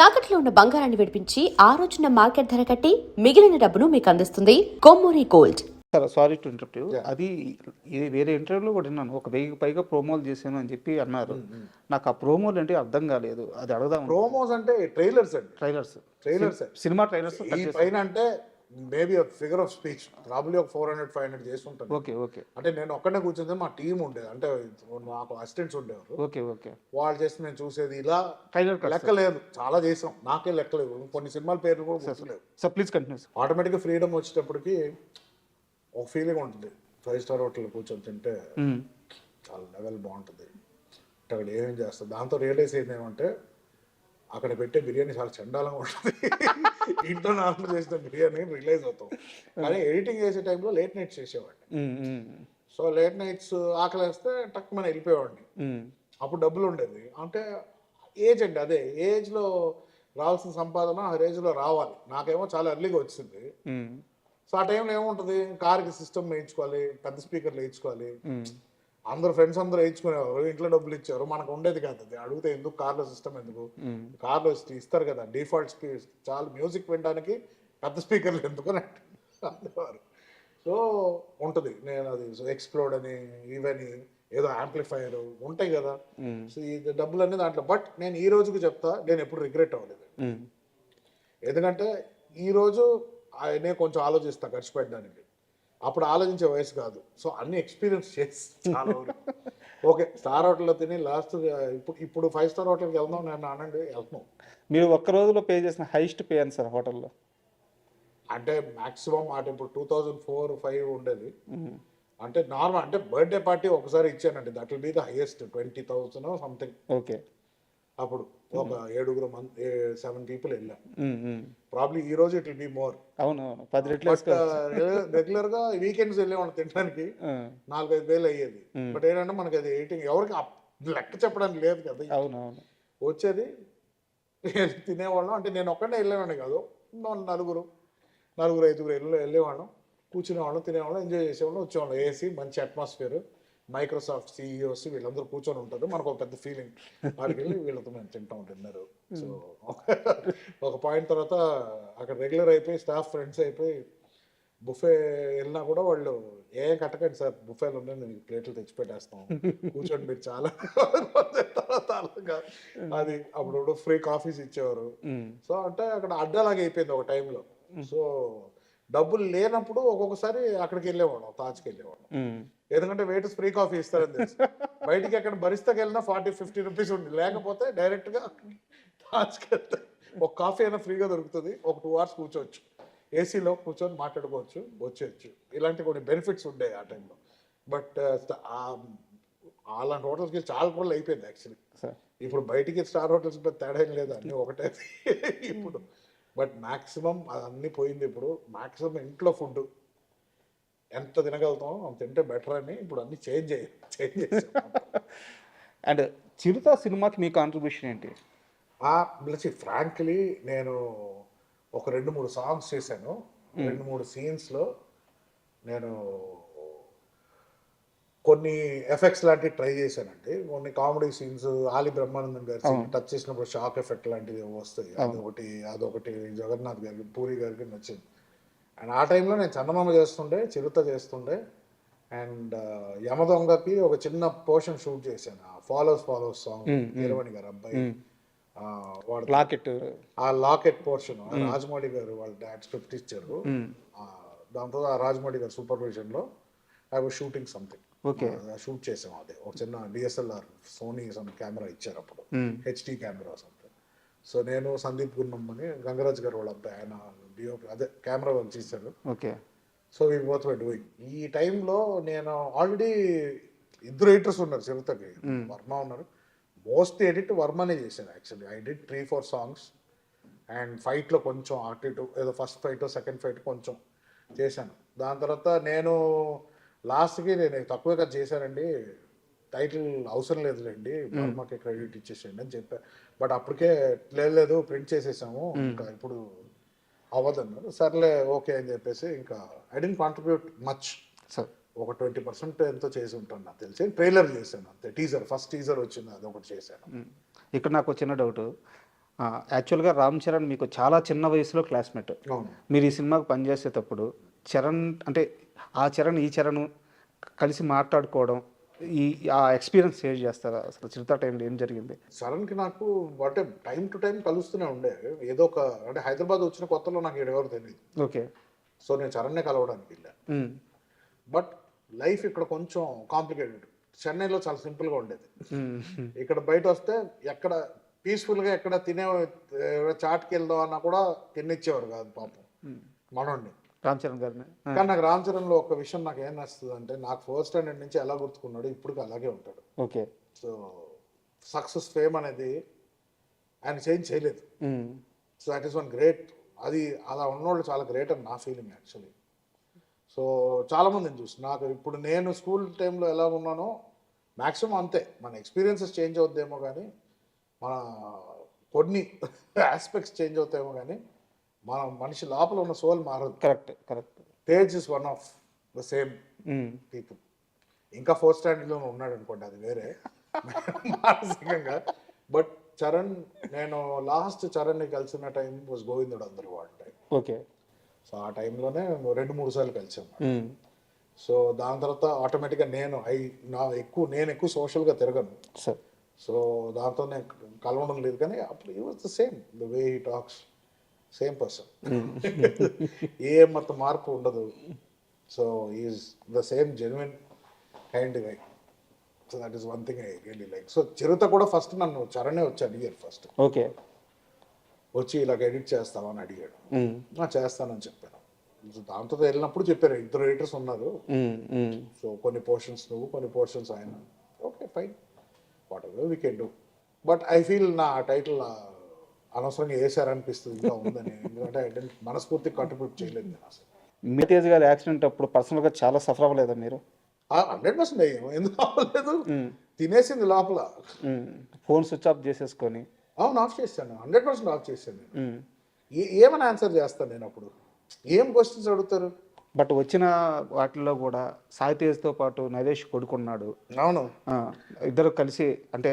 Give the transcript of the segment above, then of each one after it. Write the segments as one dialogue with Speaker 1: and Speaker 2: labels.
Speaker 1: తాకట్లో ఉన్న బంగారాన్ని విడిపించి ఆ రోజున మార్కెట్ ధర కట్టి మిగిలిన డబ్బును మీకు అందిస్తుంది Kommuri gold.
Speaker 2: Sorry to interrupt you. అది ఇది వేరే ఇంటర్వ్యూలో కూడా విన్నాను. ఒక 1000 పైగా ప్రోమోలు చేశాను అని చెప్పి అన్నారు. నాకు ఆ ప్రోమోలు అంటే అర్థం కాలేదు. అది అడగదాం.
Speaker 3: ప్రోమోస్ అంటే ట్రైలర్స్ అండి.
Speaker 2: ట్రైలర్స్ సినిమా ట్రైలర్స్
Speaker 3: ఈ పైన అంటే maybe figure of speech probably ఒక 400-500 చేసి ఉంటాను.
Speaker 2: ఓకే
Speaker 3: అంటే నేను ఒక్కడే కూర్చుంటే మా టీం ఉండేది, అంటే నాకు అసిస్టెంట్స్ ఉండేవారు.
Speaker 2: ఓకే
Speaker 3: వాళ్ళు చేసి నేను చూసేది ఇలా
Speaker 2: ట్రైలర్
Speaker 3: లెక్క లేదు, చాలా చేసాం, నాకే లెక్క లేదు, కొన్ని సినిమాల పేర్లు కూడా గుర్తులేవు.
Speaker 2: Sir please continue.
Speaker 3: ఆటోమేటిక్గా ఫ్రీడమ్ వచ్చేటప్పటికి ఒక ఫీలింగ్ ఉంటుంది. 5 స్టార్ హోటల్ కూర్చొని తింటే చాలా లెవెల్ బాగుంటుంది. అంటే అక్కడ ఏమేం చేస్తారు, దాంతో రియలైజ్ అయింది ఏమంటే అక్కడ పెట్టే బిర్యానీ చాలా చండాలంగా ఉంటుంది. ఇంట్లో నార్మల్ చేసిన బిర్యానీ రిలైజ్ అవుతాం. కానీ ఎడిటింగ్ చేసే టైంలో లేట్ నైట్స్ చేసేవాడిని. సో లేట్ నైట్స్ ఆకలి వేస్తే టక్ మనం వెళ్ళిపోయేవాడిని. అప్పుడు డబ్బులు ఉండేది. అంటే ఏజ్ అండి, అదే ఏజ్లో రావాల్సిన సంపాదన ఆ ఏజ్లో రావాలి. నాకేమో చాలా ఎర్లీగా వచ్చింది. సో ఆ టైంలో ఏముంటుంది, కార్కి సిస్టమ్ వేయించుకోవాలి, పెద్ద స్పీకర్లు వేయించుకోవాలి. అందరు ఫ్రెండ్స్ అందరూ వేయించుకునేవారు, ఇంట్లో డబ్బులు ఇచ్చారు, మనకు ఉండేది కాదు. అది అడిగితే ఎందుకు కార్లో సిస్టమ్, ఎందుకు కార్లో ఇస్తారు కదా డిఫాల్ట్ స్పీకర్, చాలా మ్యూజిక్ వినడానికి పెద్ద స్పీకర్లు ఎందుకు అని అనేవారు. సో ఉంటుంది, నేను అది ఎక్స్ప్లోడ్ అని ఇవని ఏదో యాంప్లిఫైర్ ఉంటాయి కదా. సో ఈ డబ్బులన్నీ దాంట్లో. బట్ నేను ఈ రోజుకి చెప్తా, నేను ఎప్పుడు రిగ్రెట్ అవ్వలేదు. ఎందుకంటే ఈరోజు నేను కొంచెం ఆలోచిస్తా ఖర్చు పెట్టడానికి, అప్పుడు ఆలోచించే వయసు కాదు. సో అన్ని ఎక్స్పీరియన్స్ చేసి చాలా ఓకే స్టార్ హోటల్లో తిని లాస్ట్ ఇప్పుడు 5 స్టార్ హోటల్కి వెళ్దాం నేను అనండి, వెళ్తున్నాం.
Speaker 2: మీరు ఒక్క రోజులో పే చేసిన హైయెస్ట్ పే అని సార్ హోటల్లో?
Speaker 3: అంటే మాక్సిమం అంటే ఇప్పుడు 2004-5 ఉండేది. అంటే నార్మల్, అంటే బర్త్డే పార్టీ ఒకసారి ఇచ్చానండి, that will be the highest 20,000 something.
Speaker 2: Okay.
Speaker 3: అప్పుడు ఒక 7 పీపుల్ వెళ్ళాం. ప్రాబ్లీ ఈ రోజు ఇట్ విల్ బి మోర్.
Speaker 2: అవును, 10 రెట్లు.
Speaker 3: రెగ్యులర్ గా వీకెండ్స్ వెళ్ళేవాళ్ళం తినడానికి, 4-5 వేలు అయ్యేది. బట్ ఏంటంటే మనకి అది ఎయిటింగ్ ఎవరికి లెక్క చెప్పడానికి లేదు కదా.
Speaker 2: అవునవును,
Speaker 3: వచ్చేది తినేవాళ్ళం. అంటే నేను ఒక్కడే వెళ్ళేవాడిని కాదు, నలుగురు 5 వెళ్ళేవాళ్ళం, కూర్చునేవాళ్ళం, తినేవాళ్ళం, ఎంజాయ్ చేసేవాళ్ళం, వచ్చేవాళ్ళం. ఏసీ మంచి అట్మాస్ఫియర్, మైక్రోసాఫ్ట్ సిఇఓస్ వీళ్ళందరూ కూర్చొని ఉంటారు, మనకు ఒక పెద్ద ఫీలింగ్. వాడికి వెళ్ళి వీళ్ళతో మేము తింటూ ఉంటున్నారు. సో ఒక పాయింట్ తర్వాత అక్కడ రెగ్యులర్ అయిపోయి స్టాఫ్ ఫ్రెండ్స్ అయిపోయి బుఫే వెళ్ళినా కూడా వాళ్ళు ఏం కట్టకండి సార్, బుఫేలు ఉన్నాయి, నేను ప్లేట్లు తెచ్చిపెట్టేస్తాం, కూర్చోండి మీరు చాలా అది. అప్పుడు ఫ్రీ కాఫీస్ ఇచ్చేవారు. సో అంటే అక్కడ అడ్డలాగా అయిపోయింది ఒక టైంలో. సో డబ్బులు లేనప్పుడు ఒక్కొక్కసారి అక్కడికి వెళ్ళేవాళ్ళం, తాజ్కి వెళ్ళేవాళ్ళం. ఎందుకంటే వెయిటర్స్ ఫ్రీ కాఫీ ఇస్తారని తెలుసు. బయటికి ఎక్కడ బరిస్తాకి వెళ్ళినా 40-50 రూపీస్ ఉంది, లేకపోతే డైరెక్ట్గా తాజ్కి వెళ్తే ఒక కాఫీ అయినా ఫ్రీగా దొరుకుతుంది, ఒక 2 hours కూర్చోవచ్చు, ఏసీలో కూర్చొని మాట్లాడుకోవచ్చు, వచ్చేయచ్చు. ఇలాంటి కొన్ని బెనిఫిట్స్ ఉండేవి ఆ టైంలో. బట్ అలాంటి హోటల్స్కి చాలా రోజులు అయిపోయింది యాక్చువల్లీ. ఇప్పుడు బయటికి స్టార్ హోటల్స్ తేడా ఏం లేదు, అన్నీ ఒకటే ఇప్పుడు. బట్ మ్యాక్సిమం అన్నీ పోయింది. ఇప్పుడు మ్యాక్సిమం ఇంట్లో ఫుడ్ ఎంత తినగలుగుతామో అంత తింటే బెటర్ అని ఇప్పుడు అన్ని చేంజ్ చేసాం.
Speaker 2: అండ్ చిరుత సినిమాకి మీ కాంట్రిబ్యూషన్ ఏంటి?
Speaker 3: ఫ్రాంక్లీ నేను ఒక 2-3 సాంగ్స్ చేశాను, 2-3 సీన్స్లో నేను కొన్ని ఎఫెక్ట్స్ లాంటివి ట్రై చేశానండి. కొన్ని కామెడీ సీన్స్, ఆలి బ్రహ్మానందం గారి సీన్ టచ్ చేసినప్పుడు షాక్ ఎఫెక్ట్ లాంటివి వస్తాయి, అదొకటి జగన్నాథ్ గారికి, పూరి గారికి నచ్చింది. అండ్ ఆ టైంలో నేను చందమామ చేస్తుండే, చిరుత చేస్తుండే, అండ్ యమదొంగకి ఒక చిన్న పోర్షన్ షూట్ చేశాను. ఫాలోస్ సాంగ్ వీరమణి గారు అబ్బాయి, ఆ లాకెట్ పోర్షన్ రాజమౌళి గారు వాళ్ళ డాడ్ స్క్రిప్ట్ ఇచ్చారు. దాంతో ఆ రాజమౌళి గారు సూపర్విజన్లో I was shooting something, shoot చేసాం. అదే ఒక చిన్న డిఎస్ఎల్ఆర్ సోనీ కెమెరా ఇచ్చారు అప్పుడు, హెచ్డి కెమెరా సంథింగ్. సో నేను సందీప్ గున్నం అని గంగరాజ్ గారు వాళ్ళ అబ్బాయి, ఆయన డిఓపి అదే కెమెరా వర్క్ చేశారు. So we both were doing. ఈ టైంలో నేను ఆల్రెడీ 2 ఎడిటర్స్ ఉన్నారు చిరుతకి, వర్మ ఉన్నారు. మోస్ట్ ఎడిట్ వర్మనే చేశాను actually. I did 3-4 songs and ఫైట్లో కొంచెం అటు ఇటు ఏదో ఫస్ట్ ఫైట్ సెకండ్ ఫైట్ కొంచెం చేశాను. దాని తర్వాత నేను లాస్ట్కి నేను తక్కువగా చేశానండి, టైటిల్ అవసరం లేదులేండి, వర్మకి క్రెడిట్ ఇచ్చేసేయండి అని చెప్పాను. బట్ అప్పటికే లేదు ప్రింట్ చేసేసాము, ఇంకా ఇప్పుడు అవ్వదన్నారు. సర్లే ఓకే అని చెప్పేసి ఇంకా ఐ డెంట్ కాంట్రిబ్యూట్ మచ్. ఒక 20% ఎంతో చేసి ఉంటాను నాకు తెలిసి. ట్రైలర్ చేశాను అంతే, టీజర్, ఫస్ట్ టీజర్ వచ్చింది, అది ఒకటి చేశాను.
Speaker 2: ఇక్కడ నాకు చిన్న డౌట్, యాక్చువల్గా రామ్ చరణ్ మీకు చాలా చిన్న వయసులో క్లాస్మేట్.
Speaker 3: అవును.
Speaker 2: మీరు ఈ సినిమాకు పనిచేసేటప్పుడు చరణ్ అంటే ఆ చరణ్ ఈ చరణ్ కలిసి మాట్లాడుకోవడం ఈ ఆ ఎక్స్పీరియన్స్ షేర్ చేస్తారా? అసలు చిరుత టైంలో ఏం జరిగింది?
Speaker 3: చరణ్కి నాకు అంటే టైం టు టైం కలుస్తూనే ఉండే. ఏదో ఒక అంటే హైదరాబాద్ వచ్చిన కొత్తలో నాకు ఎవరు తెలియదు.
Speaker 2: ఓకే.
Speaker 3: సో నేను చరణ్నే కలవడానికి వెళ్ళా. బట్ లైఫ్ ఇక్కడ కొంచెం కాంప్లికేటెడ్. చెన్నైలో చాలా సింపుల్గా ఉండేది. ఇక్కడ బయట వస్తే ఎక్కడ పీస్ఫుల్గా ఎక్కడ చాట్కి వెళ్దాం అన్నా కూడా తినిచ్చేవారు కాదు పాపం మనోడిని.
Speaker 2: రామ్ చరణ్ గారిని.
Speaker 3: కానీ నాకు రామ్ చరణ్లో ఒక విషయం నాకు ఏం నచ్చుతుంది అంటే, నాకు ఫస్ట్ స్టాండర్డ్ నుంచి ఎలా గుర్తుకున్నాడు ఇప్పుడు అలాగే ఉంటాడు.
Speaker 2: ఓకే.
Speaker 3: సో సక్సెస్ ఫేమ్ అనేది ఆయన చేంజ్ చేయలేదు. So that is one great. అది అలా ఉన్నోళ్ళు చాలా గ్రేట్ అని నా ఫీలింగ్ యాక్చువల్లీ. సో చాలామందిని చూసి నాకు ఇప్పుడు నేను స్కూల్ టైంలో ఎలా ఉన్నానో మ్యాక్సిమం అంతే. మన ఎక్స్పీరియన్సెస్ చేంజ్ అవుద్దేమో కానీ మన కొన్ని ఆస్పెక్ట్స్ చేంజ్ అవుతాయేమో కానీ మన మనిషి లోపల ఉన్న సోల్ మారదు.
Speaker 2: Correct.
Speaker 3: Tej is one of the same people. ఇంకా ఫోర్త్ స్టాండర్డ్లో ఉన్నాడు అనుకోండి, అది వేరే మానసికంగా. బట్ చరణ్, నేను లాస్ట్ చరణ్ని కలిసిన టైం వాజ్ గోవిందుడు అందరు వాడి టైం.
Speaker 2: ఓకే.
Speaker 3: సో ఆ టైంలోనే 2-3 సార్లు కలిసాము. సో దాని తర్వాత ఆటోమేటిక్గా నేను ఎక్కువ సోషల్గా తిరగను. సో దాంతో నేను కలవడం లేదు. కానీ అప్పుడు ఈ was the same, the way he talks, same person. ఏ మొత్తం మార్పు ఉండదు. So is the same genuine kind guy. So that is one thing I really like. So Chirutha కూడా ఫస్ట్ నన్ను చరణే వచ్చి అడిగారు ఫస్ట్.
Speaker 2: ఓకే.
Speaker 3: వచ్చి ఇలాగ ఎడిట్ చేస్తామని అడిగాడు. చేస్తానని చెప్పాను. దాంతో వెళ్ళినప్పుడు చెప్పారు, 2 ఎడిటర్స్ ఉన్నారు. సో కొన్ని పోర్షన్స్ నువ్వు, కొన్ని పోర్షన్స్ ఆయన. Okay fine, what ever we can do. But I feel నా టైటిల్ అనవసరంగా వేసారనిపిస్తుంది ఇంకా ఉందని. ఎందుకంటే మనస్ఫూర్తి కంట్రిబ్యూట్ చేయలేదు నేను అసలు.
Speaker 2: తేజ్ గారి యాక్సిడెంట్ అప్పుడు పర్సనల్గా చాలా సఫర్ అవ్వలేదా మీరు?
Speaker 3: 100% అయ్యాము. ఎందుకు అవ్వలేదు? తినేసింది లోపల.
Speaker 2: ఫోన్ స్విచ్ ఆఫ్ చేసేసుకొని.
Speaker 3: అవును, ఆఫ్ చేశాను. 100% ఆఫ్ చేశాను నేను. ఏమని ఆన్సర్ చేస్తాను నేను అప్పుడు? ఏం క్వశ్చన్స్ అడుగుతారు?
Speaker 2: బట్ వచ్చిన వాటిల్లో కూడా సాయి తేజ్తో పాటు నరేష్ కొడుకున్నాడు.
Speaker 3: అవును,
Speaker 2: ఇద్దరు కలిసి అంటే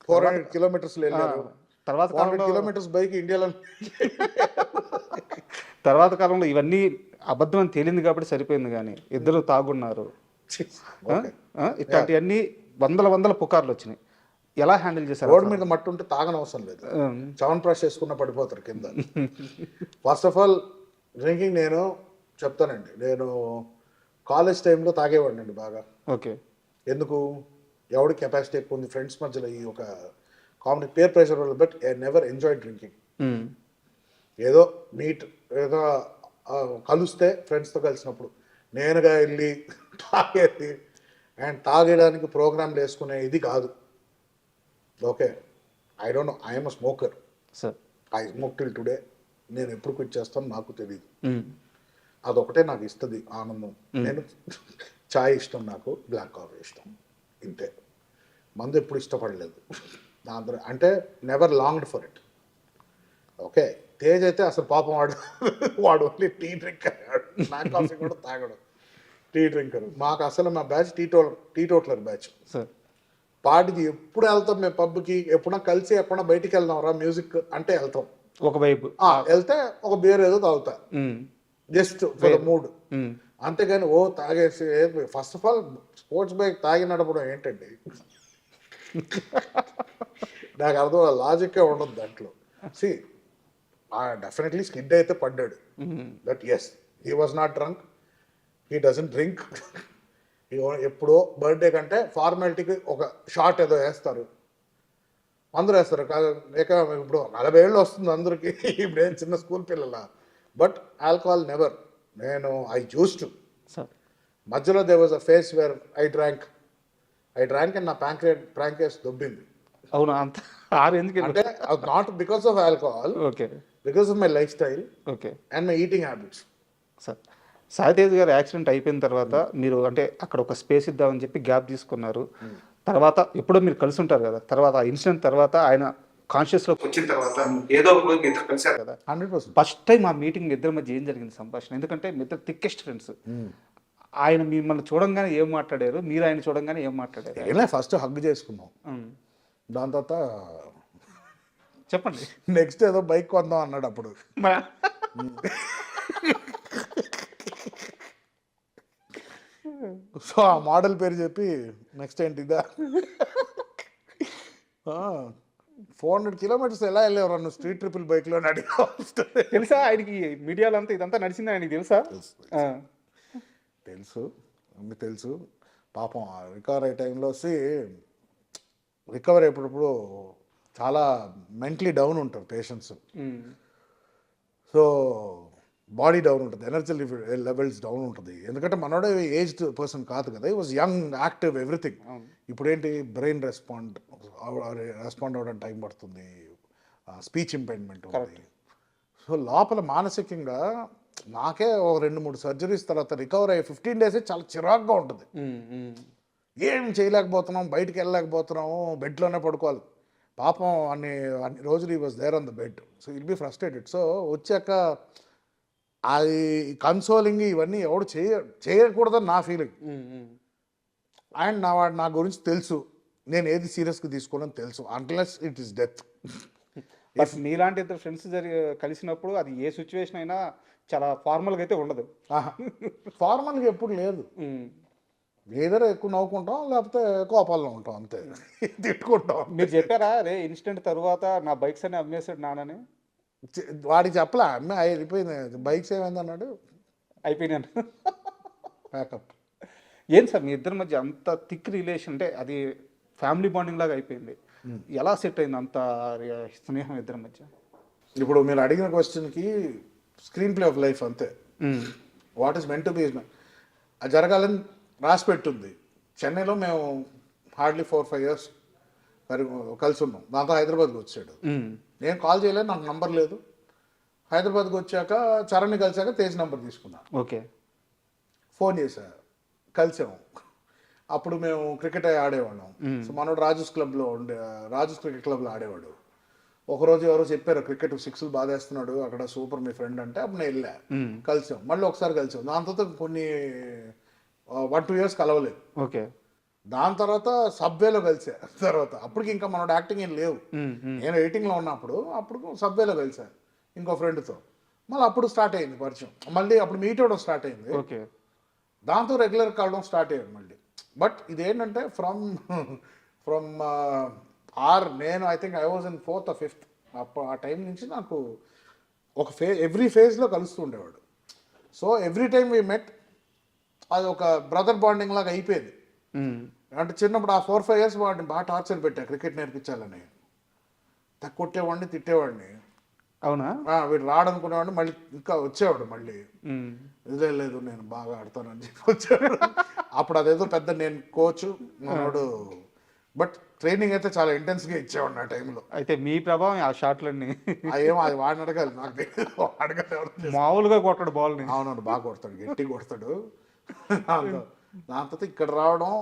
Speaker 3: 400 కిలోమీటర్స్ వెళ్ళారు.
Speaker 2: తర్వాత
Speaker 3: 400 కిలోమీటర్స్ బైక్ ఇండియాలో.
Speaker 2: తర్వాత కాలంలో ఇవన్నీ అబద్ధం అని తేలింది కాబట్టి సరిపోయింది. కానీ ఇద్దరు తాగున్నారు, ఇట్లాంటివన్నీ వందల పుకార్లు వచ్చినాయి. ఎలా హ్యాండిల్ చేశారు?
Speaker 3: రోడ్ మీద మట్టి ఉంటే తాగనవసరం లేదు, చవన్ బ్రష్ చేసుకున్న పడిపోతారు కింద. ఫస్ట్ ఆఫ్ ఆల్ డ్రింకింగ్ నేను చెప్తానండి, నేను కాలేజ్ టైంలో తాగేవాడిని అండి బాగా.
Speaker 2: ఓకే.
Speaker 3: ఎందుకు? ఎవడి కెపాసిటీ ఎక్కువ ఉంది ఫ్రెండ్స్ మధ్యలో, ఈ ఒక కామెడీ పేర్ ప్రెషర్ వల్ల. But I never enjoy drinking. ఏదో ఏదో కలిస్తే ఫ్రెండ్స్తో కలిసినప్పుడు నేనుగా వెళ్ళి తాగేది అండ్ తాగేయడానికి ప్రోగ్రాంలు వేసుకునే ఇది కాదు. Okay, I don't know, I'm a smoker. I smoke till today. నేను ఎప్పుడు క్విట్ చేస్తాను నాకు తెలియదు. అదొకటే నాకు ఇస్తుంది ఆనందం. నేను చాయ్ ఇష్టం, నాకు బ్లాక్ కాఫీ ఇష్టం, ఇంతే. మందు ఎప్పుడు ఇష్టపడలేదు. దాంతో అంటే never longed for it. Okay, Tej అయితే అసలు పాపం వాడు only tea drinker. Black coffee కూడా తాగడు, టీ డ్రింకర్. మాకు అసలు మా బ్యాచ్ టీటోట్లర్ బ్యాచ్. పార్టీకి ఎప్పుడు వెళ్తాం మేము పబ్కి, ఎప్పుడన్నా కలిసి ఎప్పుడన్నా బయటికి వెళ్దాం రా మ్యూజిక్ అంటే వెళ్తాం.
Speaker 2: ఒకవైపు
Speaker 3: వెళ్తే ఒక బీర్ ఏదో తాగుతా, జస్ట్ ఫర్ ద మూడ్. అంతేగాని తాగేసి. First of all sports bike తాగి నడపడం ఏంటండి? నాకు అర్థం, లాజిక్కే ఉండదు దాంట్లో. సి డెఫినెట్లీ స్కిడ్ అయితే పడ్డాడు. But yes, he was not drunk, he doesn't drink. ఎప్పుడో బర్త్డే కంటే ఫార్మాలిటీకి ఒక షార్ట్ ఏదో వేస్తారు, అందరూ వేస్తారు. ఇప్పుడు 40 ఏళ్ళు వస్తుంది అందరికి, ఇప్పుడు ఏం చిన్న స్కూల్ పిల్లల. But alcohol never. నేను ఐ యూస్ టు. మధ్యలో they was a face where I drank and నా ప్రాంకేస్ దొబ్బింది.
Speaker 2: అవునా? అంత
Speaker 3: అంటే not because of alcohol, because of my life style and my eating habits.
Speaker 2: Sai Tej గారు యాక్సిడెంట్ అయిపోయిన తర్వాత మీరు అంటే అక్కడ ఒక స్పేస్ ఇద్దామని చెప్పి గ్యాప్ తీసుకున్నారు. తర్వాత ఎప్పుడో మీరు కలిసి ఉంటారు కదా, తర్వాత ఆ ఇన్సిడెంట్ తర్వాత ఆయన కాన్షియస్లోకి వచ్చిన తర్వాత ఏదో ఒక రోజు ఇద్దరు కలిసారు కదా.
Speaker 3: 100%.
Speaker 2: ఫస్ట్ టైం ఆ మీటింగ్ ఇద్దరి మధ్య ఏం జరిగింది సంభాషణ? ఎందుకంటే మీ ఇద్దరు థిక్కెస్ట్ ఫ్రెండ్స్. ఆయన మిమ్మల్ని చూడంగానే ఏం మాట్లాడారు, మీరు ఆయన చూడంగానే ఏం మాట్లాడారు?
Speaker 3: ఫస్ట్ హగ్ చేసుకున్నాం, దాని తర్వాత
Speaker 2: చెప్పండి.
Speaker 3: నెక్స్ట్ ఏదో బైక్ కొందాం అన్నాడు అప్పుడు.
Speaker 2: మ-
Speaker 3: సో ఆ మోడల్ పేరు చెప్పి నెక్స్ట్ ఏంటి ఇదా 400 కిలోమీటర్స్ ఎలా వెళ్ళేవారు నువ్వు స్ట్రీట్ ట్రిపుల్ బైక్లో అడిగా.
Speaker 2: తెలుసా ఆయనకి మీడియాలో అంతా ఇదంతా నడిచింది ఆయనకి తెలుసా? ఆ.
Speaker 3: తెలుసు, అన్ని తెలుసు. పాపం రికవర్ అయ్యే టైంలో రికవర్ అయ్యేటప్పుడు చాలా మెంటలీ డౌన్ ఉంటారు పేషెంట్స్.
Speaker 2: ఉమ్.
Speaker 3: సో బాడీ డౌన్ ఉంటుంది, ఎనర్జీ లెవెల్స్ డౌన్ ఉంటుంది. ఎందుకంటే మనోడే ఏజ్డ్ పర్సన్ కాదు కదా, ఈ వాజ్ యంగ్, యాక్టివ్, ఎవ్రీథింగ్. ఇప్పుడు ఏంటి బ్రెయిన్ రెస్పాండ్ అవ్వడానికి టైం పడుతుంది, స్పీచ్ ఇంపైర్మెంట్ ఉంది. సో లోపల మానసికంగా నాకే ఒక 2-3 సర్జరీస్ తర్వాత రికవర్ అయ్యే 15 days చాలా చిరాగ్గా ఉంటుంది. ఏం చేయలేకపోతున్నాం, బయటికి వెళ్ళలేకపోతున్నాము, బెడ్లోనే పడుకోవాలి. పాపం అన్ని రోజులు ఈ was there on the bed. So will be frustrated. So వచ్చాక అది కన్సోలింగ్ ఇవన్నీ ఎవడు చేయకూడదని నా ఫీలింగ్. అండ్ నా గురించి తెలుసు, నేను ఏది సీరియస్గా తీసుకోవాలని తెలుసు, unless it is death.
Speaker 2: But మీలాంటి ఇద్దరు ఫ్రెండ్స్ కలిసినప్పుడు అది ఏ సిచ్యువేషన్ అయినా చాలా ఫార్మల్గా అయితే ఉండదు.
Speaker 3: ఫార్మల్గా ఎప్పుడు లేదు. ఏదైనా ఎక్కువ నవ్వుకుంటాం, లేకపోతే కోపాల్లో ఉంటాం, అంతే. తిట్టుకుంటాం.
Speaker 2: మీరు చెప్పారా రే ఇన్సిడెంట్ తర్వాత నా బైక్స్ అని అమ్మేసాడు నాన్నని?
Speaker 3: వాడికి చెప్పలే, అమ్మ అయిపోయింది, బైక్స్ ఏమైంది అన్నాడు,
Speaker 2: అయిపోయినాను.
Speaker 3: ప్యాకప్.
Speaker 2: ఏం సార్ మీ ఇద్దరి మధ్య అంత థిక్ రిలేషన్, అంటే అది ఫ్యామిలీ బాండింగ్ లాగా అయిపోయింది, ఎలా సెట్ అయింది అంత స్నేహం ఇద్దరి మధ్య?
Speaker 3: ఇప్పుడు మీరు అడిగిన క్వశ్చన్కి స్క్రీన్ ప్లే ఆఫ్ లైఫ్ అంతే. What is meant to be అది జరగాలని రాసి పెట్టుంది. చెన్నైలో మేము హార్డ్లీ 4-5 years కలిసి ఉన్నాం. దాంతో హైదరాబాద్కి వచ్చాడు. నేను కాల్ చేయలేదు, నాకు నంబర్ లేదు. హైదరాబాద్కి వచ్చాక చరణ్ని కలిసాక తేజ్ నెంబర్ తీసుకున్నా.
Speaker 2: ఓకే.
Speaker 3: ఫోన్ చేశా, కలిసాము. అప్పుడు మేము క్రికెట్ ఆడేవాళ్ళం. సో మనోడు రాజూస్ క్రికెట్ క్లబ్లో ఆడేవాడు. ఒకరోజు ఎవరో చెప్పారు క్రికెట్ 6 బాధేస్తున్నాడు అక్కడ, సూపర్ మీ ఫ్రెండ్ అంటే, అప్పుడు నేను వెళ్ళా, కలిసాం. మళ్ళీ ఒకసారి కలిసాం. దాని తర్వాత కొన్ని 1-2 years కలవలేదు.
Speaker 2: ఓకే.
Speaker 3: దాని తర్వాత సబ్వేలో కలిసా. తర్వాత అప్పటికి ఇంకా మనోడు యాక్టింగ్ ఏం లేవు. నేను ఎడిటింగ్లో ఉన్నప్పుడు అప్పుడు సబ్వేలో కలిసా ఇంకో ఫ్రెండ్తో. మళ్ళీ అప్పుడు స్టార్ట్ అయింది పరిచయం. మళ్ళీ అప్పుడు మీట్ అవ్వడం స్టార్ట్ అయింది.
Speaker 2: ఓకే.
Speaker 3: దాంతో రెగ్యులర్ కలవడం స్టార్ట్ అయ్యింది మళ్ళీ. బట్ ఇదేంటంటే ఫ్రమ్ నేను I think I was in 4th or 5th. అప్పుడు ఆ టైం నుంచి నాకు ఒక ఎవ్రీ ఫేజ్లో కలుస్తూ ఉండేవాడు. So every time we met, అది ఒక బ్రదర్ బాండింగ్ లాగా అయిపోయింది. అంటే చిన్నప్పుడు ఆ 4-5 years వాడిని బాగా టార్చర్ పెట్టా క్రికెట్ నేర్పించాలని. కొట్టేవాడిని, తిట్టేవాడిని.
Speaker 2: అవునా?
Speaker 3: వీడు రాడనుకునేవాడిని, మళ్ళీ ఇంకా వచ్చేవాడు. మళ్ళీ లేదు నేను బాగా ఆడతానని చెప్పి వచ్చాడు. అప్పుడు అదేదో పెద్ద నేను కోచ్ మనోడు, బట్ ట్రైనింగ్ అయితే చాలా ఇంటెన్స్గా ఇచ్చేవాడు ఆ టైంలో.
Speaker 2: అయితే మీ ప్రభావం ఆ షాట్లన్నీ
Speaker 3: ఏమో అది వాడిని అడగాలి, నాకు తెలియదు. అడగాలి.
Speaker 2: మామూలుగా కొట్టాడు బాల్ని.
Speaker 3: అవునవును, బాగా కొడతాడు, గట్టి కొడతాడు. దాని తర్వాత ఇక్కడ రావడం,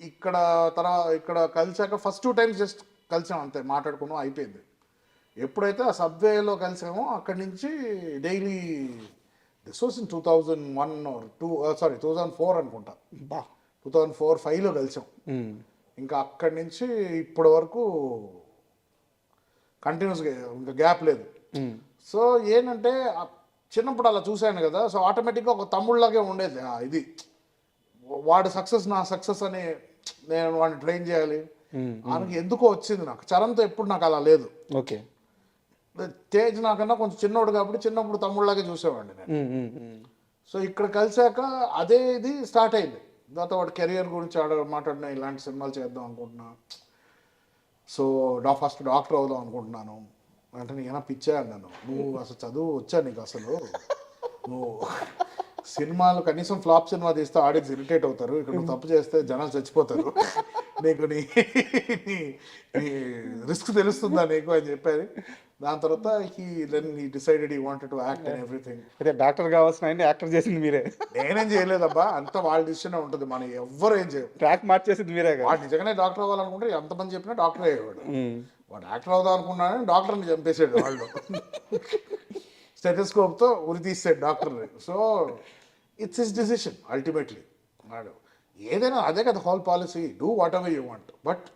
Speaker 3: ఇక్కడ కలిసాక ఫస్ట్ 2 times జస్ట్ కలిసాం అంతే, మాట్లాడుకున్నాం, అయిపోయింది. ఎప్పుడైతే ఆ సబ్వేలో కలిసామో అక్కడి నుంచి daily, this was in 2001 or 2004 అనుకుంటా. 2004-5లో కలిసాం. ఇంకా అక్కడి నుంచి ఇప్పటి వరకు కంటిన్యూస్గా, ఇంకా గ్యాప్ లేదు. సో ఏంటంటే చిన్నప్పుడు అలా చూశాను కదా, సో ఆటోమేటిక్గా ఒక తమ్ముళ్ళలాగే ఉండేది. ఇది వాడు సక్సెస్ నా సక్సెస్ అని నేను వాడిని ట్రైన్ చేయాలి ఆయనకి ఎందుకో వచ్చింది. నాకు చరణ్తో ఎప్పుడు నాకు అలా లేదు.
Speaker 2: ఓకే.
Speaker 3: తేజ్ నాకన్నా కొంచెం చిన్నోడు కాబట్టి చిన్నప్పుడు తమ్ముళ్ళలాగే చూసేవాడిని నేను. సో ఇక్కడ కలిసాక అదే ఇది స్టార్ట్ అయింది. దాంతో వాడు కెరియర్ గురించి మాట్లాడినా, ఇలాంటి సినిమాలు చేద్దాం అనుకుంటున్నా, సో ఫస్ట్ డాక్టర్ అవుదాం అనుకుంటున్నాను అంటే, నేనా పిచ్చా అన్నాను. నువ్వు అసలు చదువు వచ్చా నీకు? అసలు నువ్వు సినిమాలు కనీసం ఫ్లాప్ సినిమా తీస్తే ఆడియన్స్ ఇరిటేట్ అవుతారు, ఇక్కడ నువ్వు తప్పు చేస్తే జనాలు చచ్చిపోతారు, నీకు నీ రిస్క్ తెలుస్తుందా నీకు అని చెప్పారు. దాని తర్వాత he decided he wanted to act and everything.
Speaker 2: అయితే డాక్టర్ కావాల్సిన ఆయన యాక్టర్ చేసింది మీరే?
Speaker 3: నేనేం చేయలేదబ్బా, అంతా వాళ్ళ డిసిషన్ ఉంటుంది, మనం ఎవ్వరు ఏం చేయరు.
Speaker 2: ట్రాక్ మార్చేసింది మీరే.
Speaker 3: వాడు నిజంగానే డాక్టర్ అవ్వాలనుకుంటే ఎంతమంది చెప్పినా డాక్టర్ అయ్యేవాడు. వాడు యాక్టర్ అవుదాం అనుకున్నాడని డాక్టర్ని చంపేసాడు వాళ్ళు. స్టెథోస్కోప్తో ఉరి తీసాడు డాక్టర్ని. So it's his decision ultimately. వాడు ఏదైనా అదే కదా whole policy, do what ever you want, but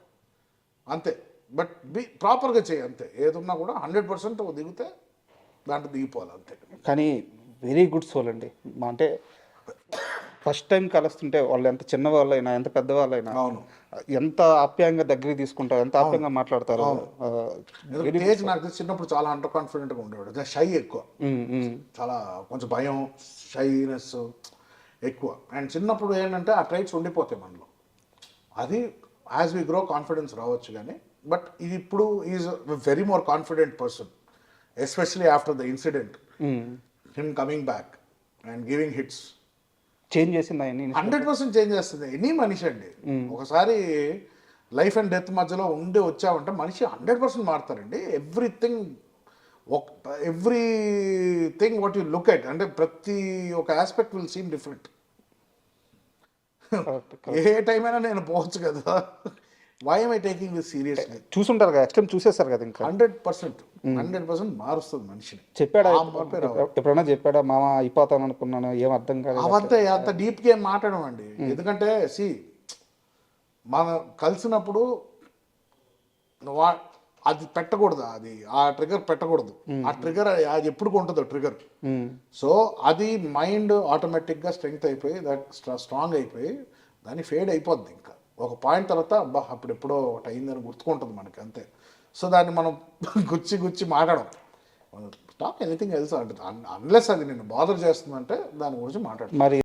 Speaker 3: అంతే. బట్ ప్రాపర్గా చేయి అంతే, ఏదున్నా కూడా 100% దిగితే దాంట్లో దిగిపోవాలి అంతే.
Speaker 2: కానీ వెరీ గుడ్ సోల్ అండి. అంటే ఫస్ట్ టైం కలుస్తుంటే వాళ్ళు ఎంత చిన్నవాళ్ళైనా ఎంత పెద్దవాళ్ళైనా
Speaker 3: అవును,
Speaker 2: ఎంత ఆప్యాయంగా దగ్గరికి తీసుకుంటారు, ఎంత ఆప్యాయంగా మాట్లాడతారు.
Speaker 3: తేజ్ నాకు తెలిసి చిన్నప్పుడు చాలా అండర్ కాన్ఫిడెంట్గా ఉండేవాడు, షై ఎక్కువ, చాలా కొంచెం భయం, షైనెస్ ఎక్కువ. అండ్ చిన్నప్పుడు ఏంటంటే ఆ ట్రైట్స్ ఉండిపోతాయి మనలో. అది యాజ్ వి గ్రో కాన్ఫిడెన్స్ రావచ్చు కానీ, బట్ ఇది ఇప్పుడు is very more confident person, especially after the incident, him coming back and giving hits.
Speaker 2: Change చేసింది ఆయన్ని.
Speaker 3: 100% చేంజ్ చేస్తుంది ఎనీ మనిషి అండి. ఒకసారి లైఫ్ అండ్ డెత్ మధ్యలో ఉండి వచ్చామంటే మనిషి 100% మారుతారండి. Everything what you look at, అంటే ప్రతి ఒక ఆస్పెక్ట్ విల్ సీమ్ డిఫరెంట్. ఏ టైం అయినా నేను పోవచ్చు కదా, why am I taking this seriously?
Speaker 2: చూసుంటారు కదా, ఎక్స్టెంట్ చూసేస్తారు కదా. ఇంకా
Speaker 3: 100% మారుస్తుంది మనిషిని.
Speaker 2: చెప్పాడా ఎప్పుడైనా చెప్పాడా మామ అయిపోతాను అనుకున్నాను, ఏం అర్థం కాదు?
Speaker 3: అవంతా అంత డీప్గా ఏం మాట్లాడమండి. ఎందుకంటే మనం కలిసినప్పుడు అది పెట్టకూడదు, అది ఆ ట్రిగర్ పెట్టకూడదు. ఆ ట్రిగర్ అది ఎప్పుడు ఉంటుందో ట్రిగర్. సో అది మైండ్ ఆటోమేటిక్గా స్ట్రెంగ్త్ అయిపోయి స్ట్రాంగ్ అయిపోయి దాన్ని ఫేడ్ అయిపోద్ది. ఇంకా ఒక పాయింట్ తర్వాత అబ్బా అప్పుడు ఎప్పుడో ఒకటి అయిందని గుర్తుకుంటుంది మనకి అంతే. సో దాన్ని మనం గుచ్చి మాట్లాడడం, టాక్ ఎనీథింగ్ ఎల్స్ అంటే అన్లెస్ అది నేను బాదర్ చేస్తుందంటే దాని గురించి మాట్లాడతాం.
Speaker 2: మరి